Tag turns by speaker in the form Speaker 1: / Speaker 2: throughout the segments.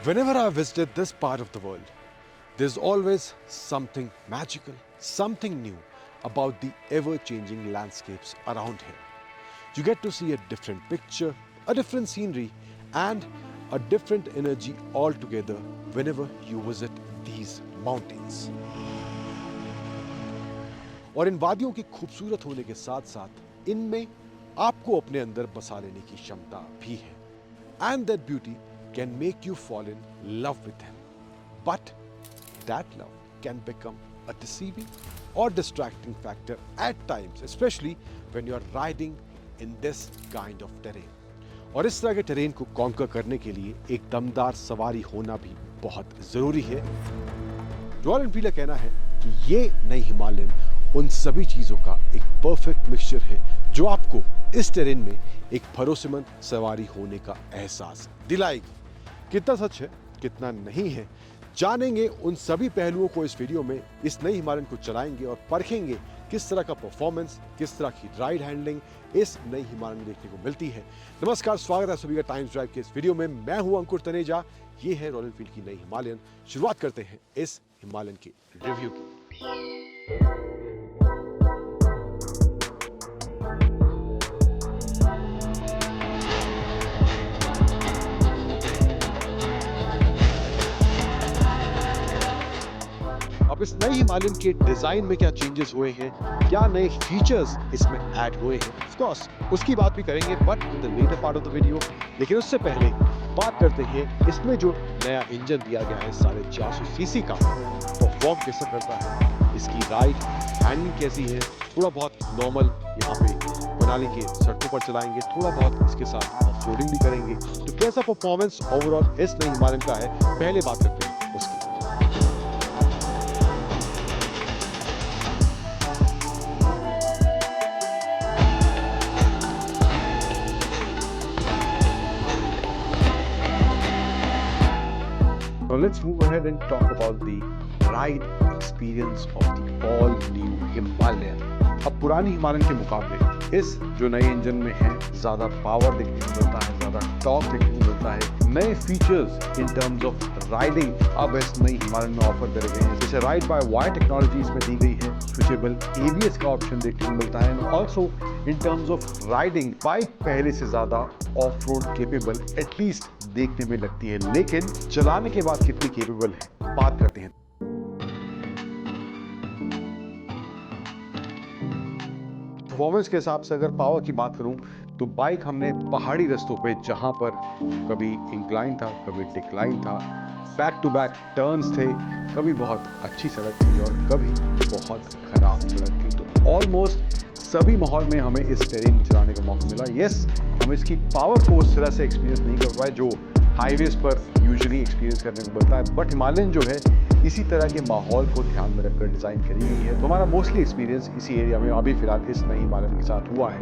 Speaker 1: Whenever I visited this part of the world, there's always something magical, something new about the ever changing landscapes around here. You get to see a different picture, a different scenery, and a different energy altogether whenever you visit these mountains. और इन वादियों की खूबसूरत होने के साथ साथ इनमें आपको अपने अंदर बसा लेने की क्षमता भी है. And that beauty can make you fall in love with them. But that love can become a deceiving or distracting factor at times, especially when you are riding in this kind of terrain. और इस तरह के terrain को conquer करने के लिए एक दमदार सवारी होना भी बहुत जरूरी है. रॉयल एनफील्ड का कहना है कि ये नई हिमालयन उन सभी चीजों का एक परफेक्ट मिक्सचर है जो आपको इस टेरेन में एक भरोसेमंद सवारी होने का एहसास दिलाएगी. कितना सच है, कितना नहीं है, जानेंगे उन सभी पहलुओं को इस वीडियो में. इस नई हिमालयन को चलाएंगे और परखेंगे किस तरह का परफॉर्मेंस, किस तरह की राइड हैंडलिंग इस नई हिमालयन में देखने को मिलती है. नमस्कार, स्वागत है सभी का टाइम्स ड्राइव के इस वीडियो में. मैं हूं अंकुर तनेजा. ये है रॉयल एनफील्ड की नई हिमालयन. शुरुआत करते हैं इस हिमालयन के रिव्यू की. अब इस नई हिमालयन के डिजाइन में क्या चेंजेस हुए हैं, क्या नए फीचर्स इसमें ऐड हुए हैं, ऑफ कोर्स उसकी बात भी करेंगे but in the latter part of the video. लेकिन उससे पहले बात करते हैं इसमें जो नया इंजन दिया गया है 450 सीसी का, परफॉर्म कैसा करता है, इसकी राइड हैंडलिंग कैसी है. थोड़ा बहुत नॉर्मल यहाँ पे मनाली के सड़कों पर चलाएंगे, थोड़ा बहुत इसके साथ ऑफ रोडिंग भी करेंगे. तो कैसा परफॉर्मेंस ओवरऑल इस नई हिमालयन का है, पहले बात करते हैं उसकी. So let's move ahead and talk about the ride experience of the all new Himalayan. अब पुरानी हिमालयन के मुकाबले इस जो नए इंजन में है ज़्यादा पावर देखने को मिलता है, ज़्यादा टॉर्क देखने को मिलता है. नए features in terms of riding अब इस नई हिमालयन में ऑफर करे गए हैं. जैसे राइड बाय वायर टेक्नोलॉजी इसमें दी गई है, स्विचेबल ABS का ऑप्शन देखने को मिलता है. And also in terms of riding bike पहले से ज़्यादा ऑफ रोड केपेबल एटलीस्ट देखने में लगती है. लेकिन चलाने के बाद कितनी केपेबल है, बात करते हैं. परफॉर्मेंस के हिसाब से अगर पावर की बात करूं तो बाइक हमने पहाड़ी रास्तों पे जहां पर कभी इंक्लाइन था, कभी डिक्लाइन था, बैक टू बैक टर्न्स थे, कभी बहुत अच्छी सड़क थी और कभी बहुत खराब सड़क थी, तो ऑलमोस्ट सभी माहौल में हमें इस टेरेन चलाने का मौका मिला. यस, हम इसकी पावर को उस तरह से एक्सपीरियंस नहीं कर पाए जो हाईवेज पर यूजुअली एक्सपीरियंस करने को मिलता है. बट हिमालयन जो है इसी तरह के माहौल को ध्यान में रखकर डिज़ाइन करी गई है. तो हमारा मोस्टली एक्सपीरियंस इसी एरिया में अभी फिलहाल इस नई हिमालयन के साथ हुआ है.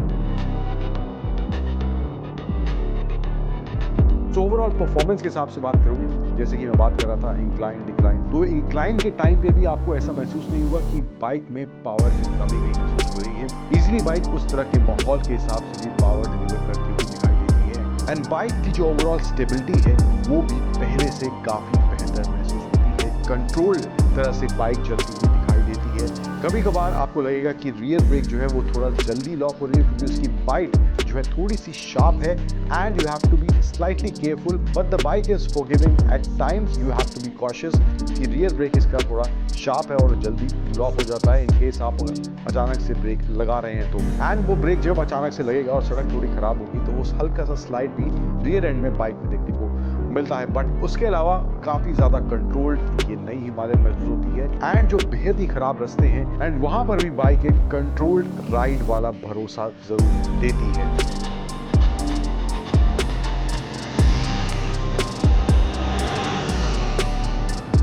Speaker 1: तो ओवरऑल परफॉर्मेंस के हिसाब से बात करूँ, जैसे कि मैं बात कर रहा था इंक्लाइन डिक्लाइन, तो इंक्लाइन के टाइम पे भी आपको ऐसा महसूस नहीं हुआ कि बाइक में पावर की कमी नहीं महसूस हो रही है. इजीली बाइक उस तरह के माहौल के हिसाब से भी पावर डिलीवर करती हुई दिखाई देती है. एंड बाइक की जो ओवरऑल स्टेबिलिटी है वो भी पहले से काफ़ी बेहतर महसूस होती है. कंट्रोल्ड तरह से बाइक चलती हुई दिखाई देती है. कभी कभार आपको लगेगा कि रियर ब्रेक जो है वो थोड़ा जल्दी लॉक हो रही है क्योंकि उसकी बाइट जो है थोड़ी सी शार्प है. And you have to be slightly careful but the bike is forgiving. At times you have to be cautious कि रियर ब्रेक इसका थोड़ा शार्प है और जल्दी लॉक हो जाता है इन केस आप अचानक से ब्रेक लगा रहे हैं तो. एंड वो ब्रेक जब अचानक से लगेगा और सड़क थोड़ी खराब होगी तो उस हल्का सा स्लाइड भी रियर एंड में बाइक में देखने को मिलता है. बट उसके अलावा काफ़ी ज़्यादा कंट्रोल्ड ये नई हिमालयन महसूस होती है. एंड जो बेहद ही खराब रास्ते हैं एंड वहाँ पर भी बाइक एक कंट्रोल्ड राइड वाला भरोसा जरूर देती है.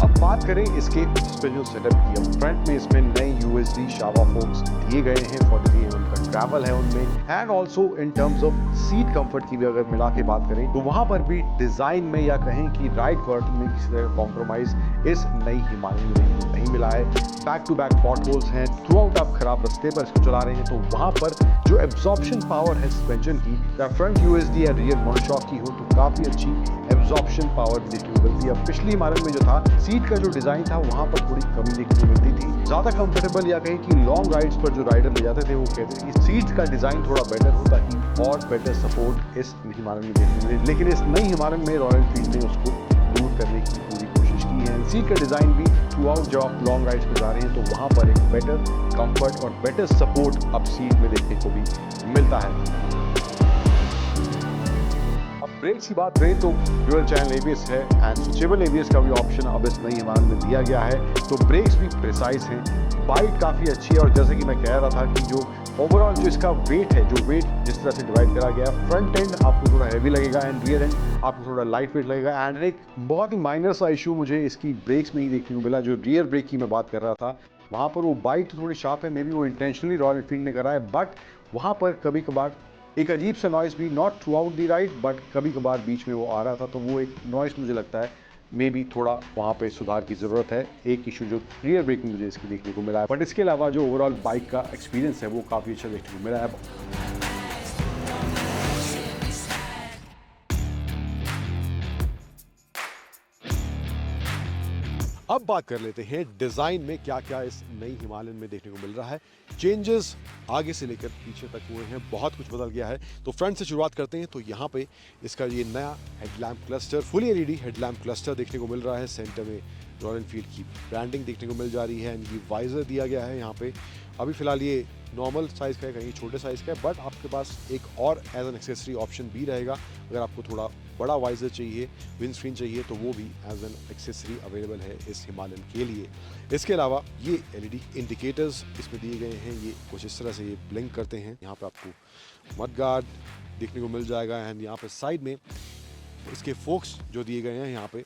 Speaker 1: अब बात करें इसके सस्पेंशन सेटअप की. अब फ्रंट में इसमें नए USD शावा फोक्स दिए गए हैं. 43 mm का ट्रैवल है उनमें. And also in terms of seat comfort की भी अगर मिला के बात करें तो वहां पर भी डिजाइन में या कहें कि राइड क्वालिटी में किसी तरह का कॉम्प्रोमाइज इस नई हिमालयन में नहीं मिला है. Back to back potholes हैं. थ्रू आउट आप खराब रास्ते पर इसको चला रहे हैं तो वहां पर जो एब्जॉर्प्शन पावर है सस्पेंशन की, या फ्रंट USD या रियर मोनोशॉक की हो तो काफी अच्छी एब्जॉर्प्शन पावर देखने को मिलती है। अब पिछली हिमालयन में जो था, सीट का जो डिजाइन था वहां पर थोड़ी कमी देखने को मिलती थी। ज्यादा कंफर्टेबल या कहीं कि लॉन्ग राइड्स पर जो राइडर ले जाते थे वो कहते थे कि सीट का डिजाइन थोड़ा बेटर हो ताकि और बेटर सपोर्ट इस हिमालयन में देखने को मिले। लेकिन इस नई हिमालयन में रॉयल एनफील्ड ने उसको दूर करने की पूरी कोशिश की है। सीट का डिजाइन भी थ्रू आउट जब आप लॉन्ग राइड्स पर जा रहे हैं तो वहां पर एक बेटर कंफर्ट और बेटर सपोर्ट अब सीट में देखने को भी मिलता है। ब्रेक्स की बात करें तो ड्यूअल चैनल एबीएस है एंड स्विचेबल एबीएस का भी ऑप्शन अब इस नई हिमालयन में दिया गया है, तो ब्रेक्स भी प्रिसाइज हैं। बाइक काफ़ी अच्छी है और जैसे कि मैं कह रहा था कि जो ओवरऑल जो इसका वेट है, जो वेट जिस तरह से डिवाइड करा गया, फ्रंट एंड आपको थोड़ा हैवी लगेगा एंड रियर एंड आपको थोड़ा लाइट वेट लगेगा। एंड एक बहुत ही माइनर सा इशू मुझे इसकी ब्रेक्स में ही देखने को मिला, जो रियर ब्रेक की मैं बात कर रहा था वहाँ पर वो बाइक तो थोड़ी शार्प है, मे बी वो इंटेंशनली रॉयल एनफील्ड ने करा है, बट वहाँ पर कभी कभार एक अजीब सा नॉइस भी, not through out the ride but कभी कभार बीच में वो आ रहा था, तो वो एक नॉइस मुझे लगता है मे बी थोड़ा वहाँ पे सुधार की ज़रूरत है। एक इशू जो रियर ब्रेक में मुझे इसकी देखने को मिला है, बट इसके अलावा जो ओवरऑल बाइक का एक्सपीरियंस है वो काफ़ी अच्छा देखने को मिला है। अब बात कर लेते हैं डिजाइन में क्या क्या इस नई हिमालयन में देखने को मिल रहा है। चेंजेस आगे से लेकर पीछे तक हुए हैं, बहुत कुछ बदल गया है। तो फ्रंट से शुरुआत करते हैं तो यहाँ पे इसका ये नया headlamp cluster, fully LED headlamp cluster देखने को मिल रहा है। सेंटर में रॉयल एनफील्ड की ब्रांडिंग देखने को मिल जा रही है एंड ये वाइजर दिया गया है यहाँ पे। अभी फिलहाल ये नॉर्मल साइज़ का है, कहीं छोटे साइज़ का है, बट आपके पास एक और एज एन एक्सेसरी ऑप्शन भी रहेगा। अगर आपको थोड़ा बड़ा वाइजर चाहिए, विंडस्क्रीन चाहिए, तो वो भी एज एन एक्सेसरी अवेलेबल है इस हिमालयन के लिए। इसके अलावा ये एलईडी इंडिकेटर्स इसमें दिए गए हैं, ये कुछ इस तरह से ये ब्लिंक करते हैं। यहाँ पे आपको मड गार्ड देखने को मिल जाएगा एंड यहाँ पे साइड में इसके फोक्स जो दिए गए हैं, यहाँ पे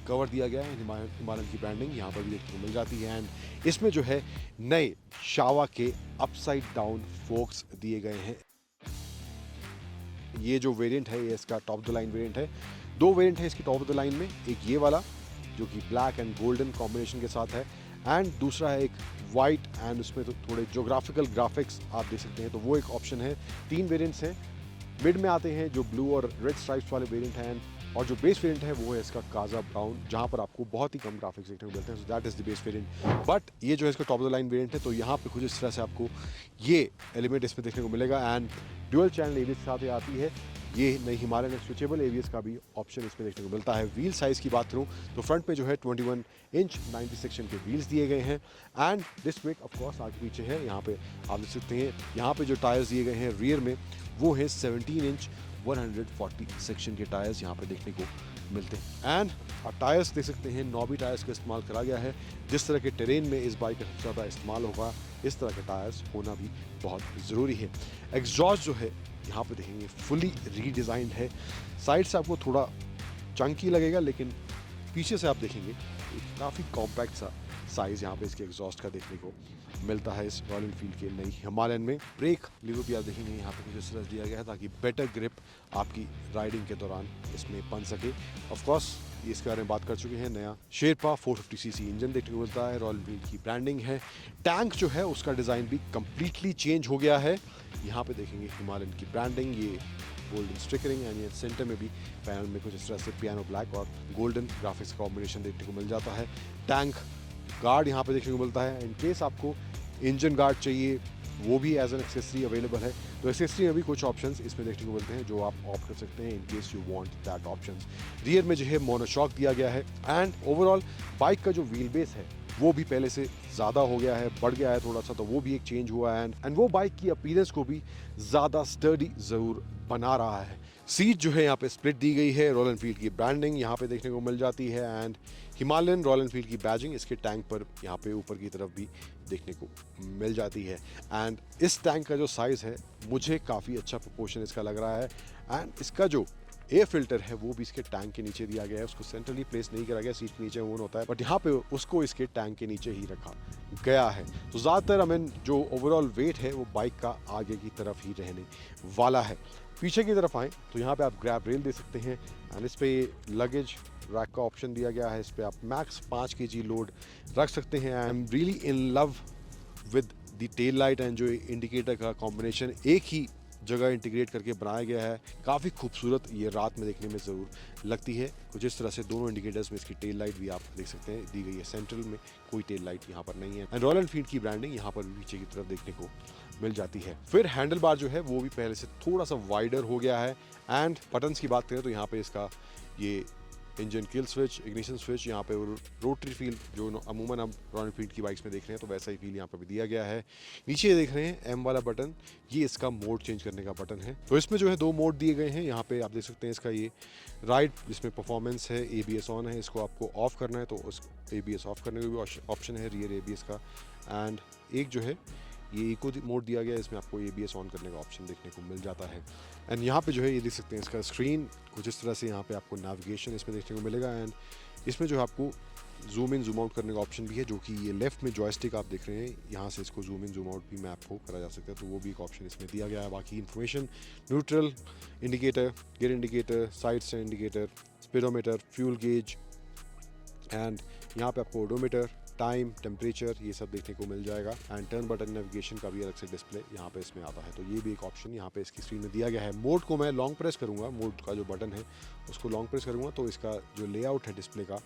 Speaker 1: कवर दिया गया है, हिमालयन की ब्रांडिंग यहाँ पर भी देखने को मिल जाती है। एंड इसमें जो है नए शावा के अपसाइड डाउन फोक्स दिए गए हैं। ये जो वेरिएंट है ये इसका टॉप द लाइन वेरिएंट है। दो वेरिएंट है इसकी टॉप द लाइन में, एक ये वाला जो कि ब्लैक एंड गोल्डन कॉम्बिनेशन के साथ है एंड दूसरा है एक वाइट एंड उसमें तो थोड़े जोग्राफिकल ग्राफिक्स आप देख सकते हैं, तो वो एक ऑप्शन है। तीन वेरिएंट्स हैं, मिड में आते हैं जो ब्लू और रेड स्ट्राइप्स वाले वेरिएंट हैं और जो बेस वेरिएंट है वो है इसका काजा ब्राउन, जहाँ पर आपको बहुत ही कम ग्राफिक्स देखने को मिलते हैं। So that is the base variant. But ये जो है इसका top of the line variant है, तो यहाँ पे कुछ इस तरह से आपको ये एलिमेंट इसमें देखने को मिलेगा एंड ड्यूअल चैनल एबीएस के साथ आती है। ये नई हिमालयन स्विचेबल एबीएस का भी ऑप्शन इसमें देखने को मिलता है। व्हील साइज़ की बात करूँ तो फ्रंट में जो है 21 इंच 90 सेक्शन के व्हील्स दिए गए हैं एंड डिस्क ब्रेक ऑफकोर्स आगे पीछे है। यहाँ पे आप देख सकते हैं, यहाँ पे जो टायर्स दिए गए हैं रियर में वो है 17 इंच 140 सेक्शन के टायर्स यहाँ पे देखने को मिलते हैं। एंड टायर्स देख सकते हैं, नॉबी टायर्स का इस्तेमाल करा गया है। जिस तरह के टेरेन में इस बाइक का सबसे ज़्यादा इस्तेमाल होगा, इस तरह के टायर्स होना भी बहुत ज़रूरी है। एग्जॉस्ट जो है यहाँ पे देखेंगे फुली रीडिज़ाइंड है। साइड से आपको थोड़ा चंकी लगेगा, लेकिन पीछे से आप देखेंगे काफ़ी कॉम्पैक्ट सा साइज़ यहाँ पे इसके एग्जॉस्ट का देखने को मिलता है इस रॉयल एनफील्ड के नई हिमालयन में। ब्रेक लीवर भी आप देखेंगे यहाँ पे कुछ इस तरह दिया गया है ताकि बेटर ग्रिप आपकी राइडिंग के दौरान इसमें बन सके। ऑफ कोर्स इसके बारे में बात कर चुके हैं। नया शेरपा 450 सीसी इंजन देखने को मिलता है, रॉयल एनफील्ड की ब्रांडिंग है। टैंक जो है उसका डिज़ाइन भी कम्प्लीटली चेंज हो गया है। यहाँ पे देखेंगे हिमालयन की ब्रांडिंग, ये गोल्डन स्टिकरिंग एंड ये सेंटर में भी पैनल में कुछ इस तरह से पियानो ब्लैक और गोल्डन ग्राफिक्स कॉम्बिनेशन देखने को मिल जाता है। टैंक गार्ड यहाँ पे देखने को मिलता है। इन केस आपको इंजन गार्ड चाहिए वो भी एज एन एक्सेसरी अवेलेबल है, तो एक्सेसरी में भी कुछ ऑप्शंस इसमें देखने को मिलते हैं जो आप ऑप्ट कर सकते हैं in case you want that options. Rear में जो है मोनोशॉक दिया गया है एंड ओवरऑल बाइक का जो व्हील बेस है वो भी पहले से ज़्यादा हो गया है, बढ़ गया है थोड़ा सा, तो वो भी एक चेंज हुआ है एंड वो बाइक की अपीयरेंस को भी ज़्यादा स्टर्डी ज़रूर बना रहा है। सीट जो है यहाँ पे स्प्लिट दी गई है, रॉयल एनफील्ड की ब्रांडिंग यहाँ पे देखने को मिल जाती है एंड हिमालयन रॉयल एनफील्ड की बैजिंग इसके टैंक पर यहाँ पे ऊपर की तरफ भी देखने को मिल जाती है। एंड इस टैंक का जो साइज़ है मुझे काफ़ी अच्छा प्रोपोर्शन इसका लग रहा है एंड इसका जो एयर फिल्टर है वो भी इसके टैंक के नीचे दिया गया है। उसको सेंट्रली प्लेस नहीं करा गया, सीट के नीचे ओन होता है, बट यहाँ पे उसको इसके टैंक के नीचे ही रखा गया है। तो ज़्यादातर जो ओवरऑल वेट है वो बाइक का आगे की तरफ ही रहने वाला है। पीछे की तरफ आएँ तो यहाँ पे आप ग्रैब रेल दे सकते हैं एंड इस पर लगेज रैक का ऑप्शन दिया गया है। इस पर आप मैक्स 5 kg लोड रख सकते हैं। I am really in love with the tail light and जो इंडिकेटर का कॉम्बिनेशन एक ही जगह इंटीग्रेट करके बनाया गया है। काफ़ी खूबसूरत ये रात में देखने में ज़रूर लगती है। कुछ इस तरह से दोनों इंडिकेटर्स में इसकी टेल लाइट भी आप देख सकते हैं दी गई है। सेंट्रल में कोई टेल लाइट यहाँ पर नहीं है। एंड रॉयल एनफील्ड की ब्रांडिंग यहाँ पर पीछे की तरफ देखने को मिल जाती है। फिर हैंडल बार जो है वो भी पहले से थोड़ा सा वाइडर हो गया है। एंड बटन्स की बात करें तो यहाँ पे इसका ये engine kill switch, ignition switch, यहाँ पे रोटरी फील जो अमूमन हम रॉयल एनफील्ड की बाइक्स में देख रहे हैं तो वैसा ही फील यहाँ पे भी दिया गया है। नीचे देख रहे हैं एम वाला बटन, ये इसका मोड चेंज करने का बटन है। तो इसमें जो है 2 मोड दिए गए हैं। यहाँ पे आप देख सकते हैं इसका ये राइड जिसमें परफॉर्मेंस है, ABS ऑन है, इसको आपको ऑफ करना है तो उस ABS ऑफ करने का भी ऑप्शन है रियर ABS का। एंड एक जो है ये इको मोड दिया गया है, इसमें आपको ABS ऑन करने का ऑप्शन देखने को मिल जाता है। एंड यहाँ पे जो है ये देख सकते हैं इसका स्क्रीन कुछ इस तरह से, यहाँ पे आपको नेविगेशन इसमें देखने को मिलेगा। एंड इसमें जो है आपको जूम इन जूम आउट करने का ऑप्शन भी है, जो कि ये लेफ्ट में जॉयस्टिक आप देख रहे हैं, यहाँ से इसको जूम इन जूम आउट भी मैप हो करा जा सकता है, तो वो भी एक ऑप्शन इसमें दिया गया है। बाकी information, neutral indicator, gear indicator, side stand indicator, speedometer, fuel gauge, and यहाँ पे आपको ओडोमीटर, टाइम, टेम्परेचर, ये सब देखने को मिल जाएगा। एंड टर्न बटन नेविगेशन का भी अलग से डिस्प्ले यहाँ पे इसमें आता है, तो ये भी एक ऑप्शन यहाँ पे इसकी स्क्रीन में दिया गया है। मोड को मैं लॉन्ग प्रेस करूँगा, मोड का जो बटन है उसको लॉन्ग प्रेस करूँगा तो इसका जो लेआउट है डिस्प्ले का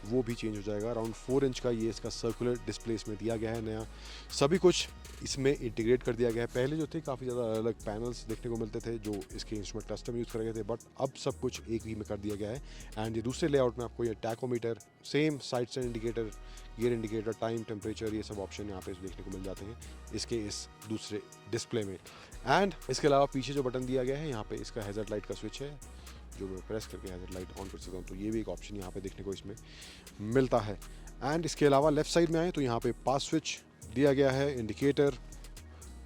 Speaker 1: वो भी चेंज हो जाएगा। अराउंड 4 इंच का ये इसका सर्कुलर डिस्प्ले इसमें दिया गया है नया। सभी कुछ इसमें इंटीग्रेट कर दिया गया है। पहले जो थे काफ़ी ज़्यादा अलग अलग पैनल्स देखने को मिलते थे जो इसके इंस्ट्रूमेंट क्लस्टर में यूज़ करे गए थे, बट अब सब कुछ एक ही में कर दिया गया है। एंड ये दूसरे लेआउट में आपको ये tachometer, same side stand indicator, gear indicator, time, temperature, ये सब ऑप्शन यहाँ पे देखने को मिल जाते हैं इसके इस दूसरे डिस्प्ले में। एंड इसके अलावा पीछे जो बटन दिया गया है यहाँ पे इसका हैज़र्ड लाइट का स्विच है, जो मैं प्रेस करके हैज़र्ड लाइट ऑन कर सकता हूँ, तो ये भी एक ऑप्शन यहाँ पे देखने को इसमें मिलता है। एंड इसके अलावा लेफ्ट साइड में आए तो यहाँ पे पास स्विच दिया गया है, इंडिकेटर,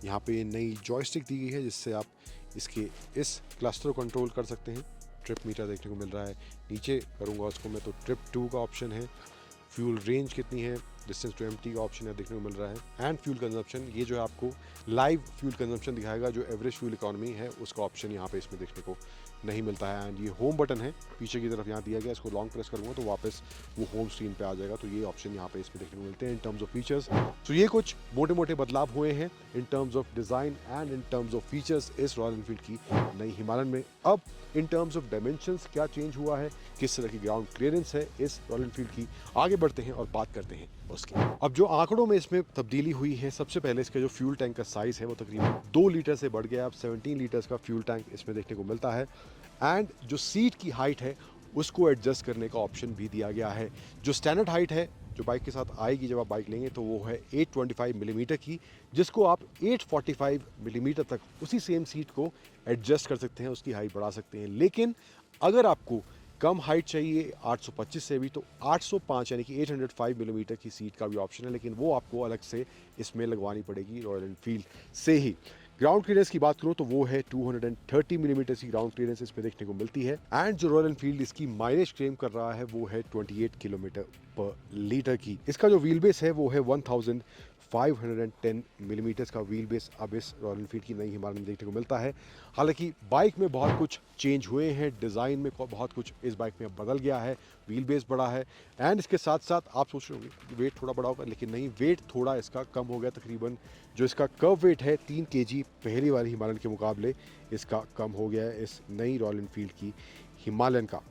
Speaker 1: यहाँ पे नई जॉयस्टिक दी गई है जिससे आप इसके इस क्लस्टर को कंट्रोल कर सकते हैं। ट्रिप मीटर देखने को मिल रहा है, नीचे करूँगा उसको मैं तो ट्रिप 2 का ऑप्शन है, फ्यूल रेंज कितनी है, डिस्टेंस टू एम्प्टी का ऑप्शन है देखने को मिल रहा है। एंड फ्यूल कंजम्पशन, ये जो है आपको लाइव फ्यूल कंजम्पशन दिखाएगा, जो एवरेज फ्यूल इकोनॉमी है उसका ऑप्शन यहाँ पे इसमें देखने को नहीं मिलता है। एंड ये होम बटन है पीछे की तरफ यहाँ दिया गया, इसको लॉन्ग प्रेस करूँगा तो वापस वो होम स्क्रीन पे आ जाएगा, तो ये ऑप्शन यहाँ पे इसमें देखने को मिलते हैं इन टर्म्स ऑफ फीचर्स। तो ये कुछ मोटे मोटे बदलाव हुए हैं in terms of design and in terms of features इस रॉयल एनफील्ड की नई हिमालयन में। अब इन टर्म्स ऑफ डायमेंशंस क्या चेंज हुआ है, किस तरह की ग्राउंड क्लियरेंस है इस रॉयल एनफील्ड की, आगे बढ़ते हैं और बात करते हैं उसकी। अब जो आंकड़ों में इसमें तब्दीली हुई है, सबसे पहले इसका जो फ्यूल टैंक का साइज़ है वो तकरीबन 2 लीटर से बढ़ गया, अब 17 लीटर्स का फ्यूल टैंक इसमें देखने को मिलता है। एंड जो सीट की हाइट है उसको एडजस्ट करने का ऑप्शन भी दिया गया है। जो स्टैंडर्ड हाइट है जो बाइक के साथ आएगी जब आप बाइक लेंगे तो वो है 825 मिलीमीटर की, जिसको आप 845 मिलीमीटर तक उसी सेम सीट को एडजस्ट कर सकते हैं, उसकी हाइट बढ़ा सकते हैं। लेकिन अगर आपको कम हाइट चाहिए 825 से भी, तो 805 यानी कि 805 मिलीमीटर की सीट का भी ऑप्शन है, लेकिन वो आपको अलग से इसमें लगवानी पड़ेगी रॉयल एनफील्ड से ही। ग्राउंड क्लियरेंस की बात करूं तो वो है 230 मिलीमीटर की ग्राउंड क्लियरेंस इसमें देखने को मिलती है। एंड जो रॉयल एनफील्ड इसकी माइलेज क्लेम कर रहा है वो है 28 किलोमीटर पर लीटर की। इसका जो व्हील बेस है वो है 1510 मिलीमीटर का व्हील बेस अब इस रॉयल एनफील्ड की नई हिमालयन में देखने को मिलता है। हालांकि बाइक में बहुत कुछ चेंज हुए हैं, डिज़ाइन में बहुत कुछ इस बाइक में बदल गया है, व्हील बेस बड़ा है। एंड इसके साथ साथ आप सोच रहे होंगे वेट थोड़ा बड़ा होगा, लेकिन नहीं, वेट थोड़ा इसका कम हो गया। तकरीबन जो इसका कर्व वेट है 3 kg पहली वाली हिमालयन के मुकाबले इसका कम हो गया है इस नई रॉयल एनफील्ड की हिमालयन का।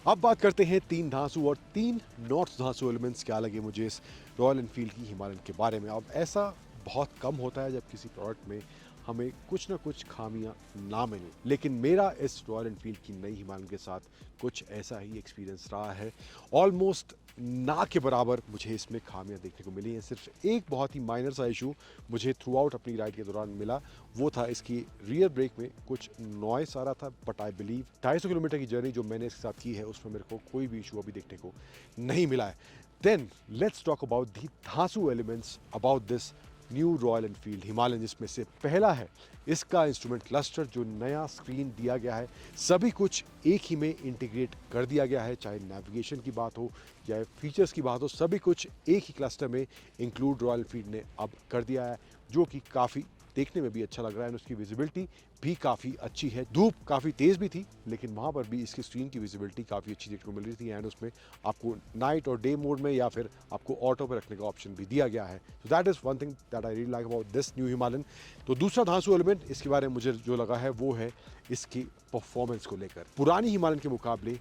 Speaker 1: अब बात करते हैं 3 धांसू और 3 नॉर्थ धांसू एलिमेंट्स क्या लगे मुझे इस रॉयल एनफील्ड की हिमालयन के बारे में। अब ऐसा बहुत कम होता है जब किसी प्रोडक्ट में हमें कुछ ना कुछ खामियां ना मिलें, लेकिन मेरा इस रॉयल एनफील्ड की नई हिमालयन के साथ कुछ ऐसा ही एक्सपीरियंस रहा है। ऑलमोस्ट ना के बराबर मुझे इसमें खामियां देखने को मिली हैं। सिर्फ एक बहुत ही माइनर सा इशू मुझे थ्रू आउट अपनी राइड के दौरान मिला, वो था इसकी रियर ब्रेक में कुछ नॉइस आ रहा था, बट आई बिलीव 250 किलोमीटर की जर्नी जो मैंने इसके साथ की है उसमें मेरे को कोई भी इशू अभी देखने को नहीं मिला है। Then let's talk about the धांसू elements about this new Royal Enfield Himalayan, जिसमें से पहला है इसका इंस्ट्रूमेंट क्लस्टर, जो नया स्क्रीन दिया गया है। सभी कुछ एक ही में इंटीग्रेट कर दिया गया है, चाहे नेविगेशन की बात हो या फीचर्स की बात हो, सभी कुछ एक ही क्लस्टर में इंक्लूड रॉयल एनफील्ड ने अब कर दिया है, जो कि काफ़ी देखने में भी अच्छा लग रहा है, और उसकी विजिबिलिटी भी काफ़ी अच्छी है। धूप काफ़ी तेज़ भी थी, लेकिन वहाँ पर भी इसकी स्क्रीन की विजिबिलिटी काफ़ी अच्छी देखने को मिल रही थी, एंड उसमें आपको नाइट और डे मोड में या फिर आपको ऑटो पे रखने का ऑप्शन भी दिया गया है। So that is one thing that I really like about this new Himalayan. तो दूसरा धांसू एलिमेंट इसके बारे में मुझे जो लगा है वो है इसकी परफॉर्मेंस को लेकर। पुरानी हिमालयन के मुकाबले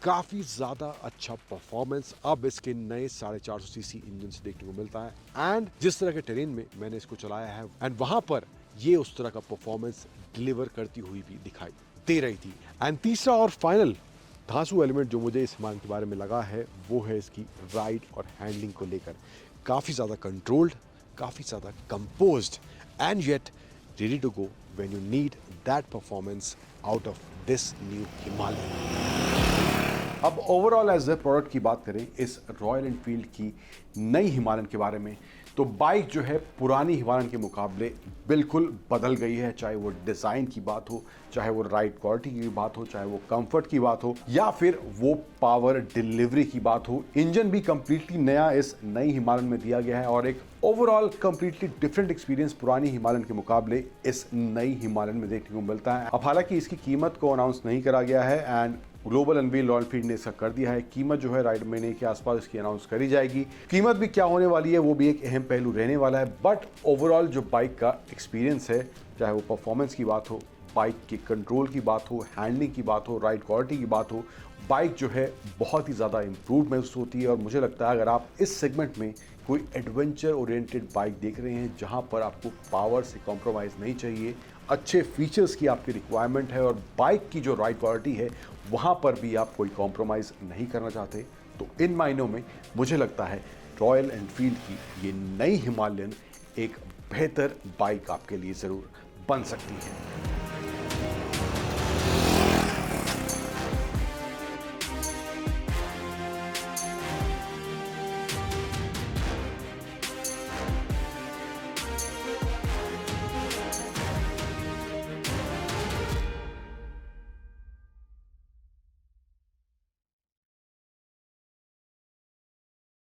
Speaker 1: काफ़ी ज़्यादा अच्छा परफॉर्मेंस अब इसके नए 450 सीसी इंजन से देखने को मिलता है, एंड जिस तरह के टेरेन में मैंने इसको चलाया है एंड वहाँ पर ये उस तरह का परफॉर्मेंस डिलीवर करती हुई भी दिखाई दे रही थी। एंड तीसरा और फाइनल धांसू एलिमेंट जो मुझे इस हिमालयन के बारे में लगा है वो है इसकी राइड और हैंडलिंग को लेकर। काफ़ी ज़्यादा कंट्रोल्ड, काफ़ी ज़्यादा composed, and yet ready to go when you need that performance out of this new Himalayan। अब ओवरऑल एज ए प्रोडक्ट की बात करें इस रॉयल एनफील्ड की नई हिमालयन के बारे में, तो बाइक जो है पुरानी हिमालयन के मुकाबले बिल्कुल बदल गई है। चाहे वो डिज़ाइन की बात हो, चाहे वो राइड क्वालिटी की बात हो, चाहे वो कंफर्ट की बात हो, या फिर वो पावर डिलीवरी की बात हो। इंजन भी कंप्लीटली नया इस नई हिमालयन में दिया गया है, और एक ओवरऑल कंप्लीटली डिफरेंट एक्सपीरियंस पुरानी हिमालयन के मुकाबले इस नई हिमालयन में देखने को मिलता है। अब हालांकि इसकी कीमत को अनाउंस नहीं करा गया है, and global unveil royal Enfield ने इसका कर दिया है। कीमत जो है राइड महीने के आसपास इसकी अनाउंस करी जाएगी। कीमत भी क्या होने वाली है वो भी एक अहम पहलू रहने वाला है, बट ओवरऑल जो बाइक का एक्सपीरियंस है, चाहे वो परफॉर्मेंस की बात हो, बाइक के कंट्रोल की बात हो, हैंडलिंग की बात हो, राइड क्वालिटी की बात हो, बाइक जो है बहुत ही ज़्यादा इम्प्रूव महसूस होती है। और मुझे लगता है अगर आप इस सेगमेंट में कोई एडवेंचर ओरिएंटेड बाइक देख रहे हैं जहां पर आपको पावर से कॉम्प्रोमाइज़ नहीं चाहिए, अच्छे फीचर्स की आपकी रिक्वायरमेंट है, और बाइक की जो राइड क्वालिटी है वहां पर भी आप कोई कॉम्प्रोमाइज़ नहीं करना चाहते, तो इन मायनों में मुझे लगता है रॉयल एनफील्ड की ये नई हिमालयन एक बेहतर बाइक आपके लिए ज़रूर बन सकती है।